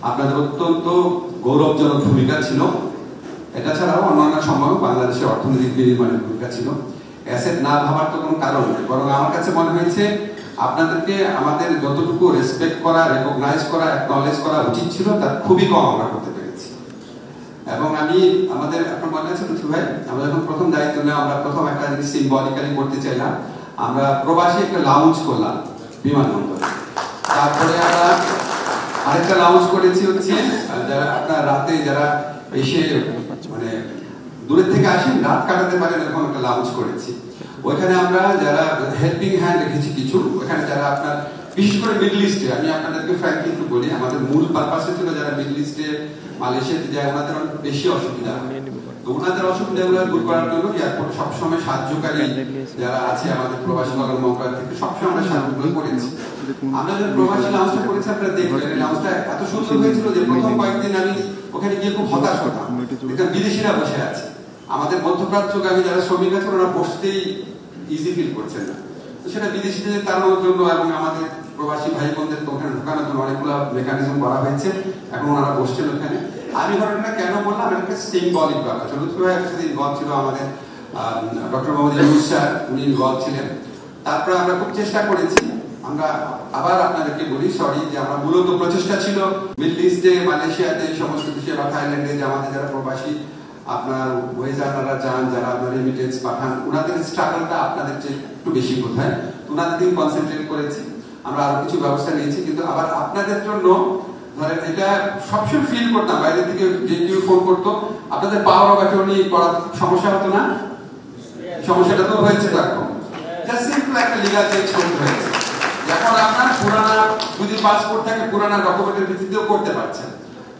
আপনাদের অত্যন্ত গৌরবজনক ভূমিকা ছিল। এটা ছাড়াও অন্যান্য সময় বাংলাদেশের অর্থনৈতিক বিনির্মাণের ভূমিকা ছিল। অ্যাসেট না ভাবার তো কোনো কারণ নেই, বরং আমার কাছে মনে হয়েছে আপনাদেরকে আমাদের যতটুকু রেসপেক্ট করা, রেকগনাইজ করা, অ্যাকনলেজ করা উচিত ছিল তার খুবই কম আমরা করতে পেরেছি। এবং আমি আমাদের আপনার মনে আছে লুৎফর ভাই, আমরা যখন প্রথম দায়িত্ব নিয়ে আমরা প্রথম একটা জিনিস সিম্বলিক্যালি করতে চাইলাম, আমরা প্রবাসী একটা লাউঞ্জ করলাম বিমানবন্দরে। তারপরে আমরা আরেকটা লাউঞ্জ করেছি হচ্ছে যারা আপনার রাতে যারা এসে মানে দূরের থেকে আসেন রাত কাটাতে পারেন এরকম একটা লাউঞ্জ করেছি। ওইখানে আমরা যারা হেল্পিং হ্যান্ড রেখেছি কিছু, ওখানে যারা আপনার বিশেষ করে মিডল ইস্টে, আমি আপনাদেরকে ফ্র্যাঙ্কলি একটু বলি, আমাদের মূল পারপাসে ছিল যারা মিডল ইস্টে মালয়েশিয়াতে যায় ওনাদের অনেক বেশি অসুবিধা, তো ওনাদের অসুবিধাগুলো দূর করার জন্য এয়ারপোর্টে সবসময় সাহায্যকারী যারা আছে আমাদের প্রবাসী কল্যাণ মন্ত্রণালয় থেকে সবসময় আমরা সাহায্য করেছি। আমরা যখন প্রবাসী লাউঞ্জটা করেছি আপনারা দেখবেন এই লাউঞ্জটা এত সুন্দর হয়েছিল যে প্রথম কয়েকদিন আমি ওখানে গিয়ে খুব হতাশ হতাম, দেখলাম বিদেশিরা বসে আছে, আমাদের মধ্যপ্রাচ্যগামী যারা শ্রমিক আছে ওরা বসতেই ইজি ফিল করছেন না। তো সেটা বিদেশিদের তাড়ানোর জন্য এবং আমাদের প্রবাসী ভাই বোনদের ওখানে ঢোকানোর জন্য অনেকগুলো মেকানিজম করা হয়েছে, এখন ওনারা বসছেন ওখানে। আমি ঘটনাটা কেন বললাম, একটা সিম্বলিক ব্যাপার। লুৎফর ভাই একসাথে ইনভলভ ছিল, আমাদের ডক্টর মোহাম্মদ ইউনূস স্যার উনি ইনভলভ ছিলেন। তারপরে আমরা খুব চেষ্টা করেছি, আমরা আবার আপনাদেরকে বলি সরি যে আমরা মূলত প্রচেষ্টা ছিল মিডল ইস্টে, মালয়েশিয়াতে, সমস্ত দেশে বা থাইল্যান্ডে যে আমাদের যারা প্রবাসী আপনার ওয়েজ আর্নাররা যান, যারা আপনার রেমিটেন্স পাঠান, ওনাদের স্ট্রাগলটা আপনাদের চেয়ে একটু বেশি কোথায়, ওনাদের দিকে কনসেন্ট্রেট করেছি। আমরা আরো কিছু ব্যবস্থা নিয়েছি, কিন্তু আবার আপনাদের জন্য ধরেন এটা সবসময় ফিল করতাম, বাইরে থেকে যে কেউ ফোন করতো আপনাদের পাওয়ার অফ অ্যাটর্নি করার সমস্যা হতো না, সমস্যাটা তো হয়েছে। এখন জাস্ট সিম্পল একটা লিগাল চেঞ্জ করতে হয়েছে, এখন আপনার পুরানা যদি পাসপোর্ট থাকে পুরানা ডকুমেন্টের ভিত্তিতেও করতে পারছেন।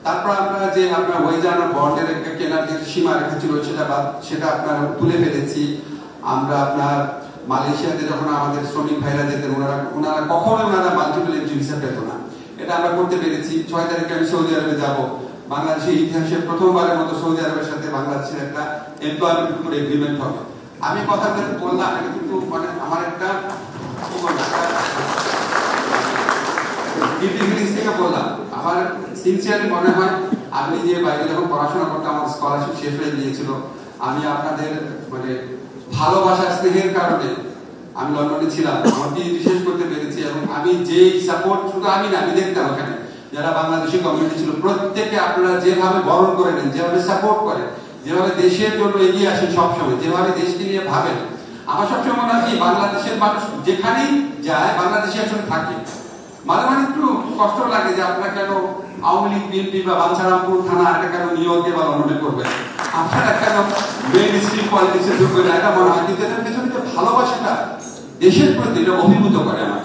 তারপর আমরা যে আপনার ওয়েজ আর্নার বন্ডের একটা কেনার যে সীমা রেখা ছিল সেটা আপনার তুলে ফেলেছি। আমরা আপনার মালয়েশিয়াতে যখন আমাদের শ্রমিক ভাইরা যেতেন ওনারা কখনো মাল্টিপল এন্ট্রি ভিসা পেত না, এটা আমরা করতে পেরেছি। 6 তারিখে আমি সৌদি আরবে যাব, বাংলাদেশের ইতিহাসে প্রথমবারের মতো সৌদি আরবের সাথে বাংলাদেশের একটা এমপ্লয়মেন্ট করে এগ্রিমেন্ট হবে। আমি কথা বললাম, এটা কিন্তু মানে আমার একটা বললাম, আমার সিনসিয়ারলি মনে হয় আমি যে বাইরে যখন পড়াশোনা করতাম আমার স্কলারশিপ শেষ হয়ে গিয়েছিল, আমি আপনাদের মানে ভালোবাসা স্নেহের কারণে আমি লন্ডনে ছিলাম, আমার পিএইচডি শেষ করতে পেরেছি। এবং আমি যে সাপোর্ট, শুধু আমি না, আমি দেখতাম ওখানে যারা বাংলাদেশি কমিউনিটি ছিল প্রত্যেকে আপনারা যেভাবে বরণ করে নেন, যেভাবে সাপোর্ট করেন, যেভাবে দেশের জন্য এগিয়ে আসেন, সবসময় যেভাবে দেশকে নিয়ে ভাবেন, আমার সবসময় মনে হয় বাংলাদেশের মানুষ যেখানেই যায় বাংলাদেশে আসলে থাকে। মাঝে মাঝে একটু কষ্ট লাগে যে আপনারা কেন আওয়ামী লীগ, বিএনপি বা বাঞ্ছারামপুর থানা এটা কেন নিয়োগে বা লন্ডনে করবেন, আপনারা কেন মেইন স্ট্রিম পলিটিক্সে ঢুকবেন, এটা মনে হয়। কিন্তু এটার পেছনে যে ভালোবাসাটা দেশের প্রতি এটা অভিভূত করে আমার।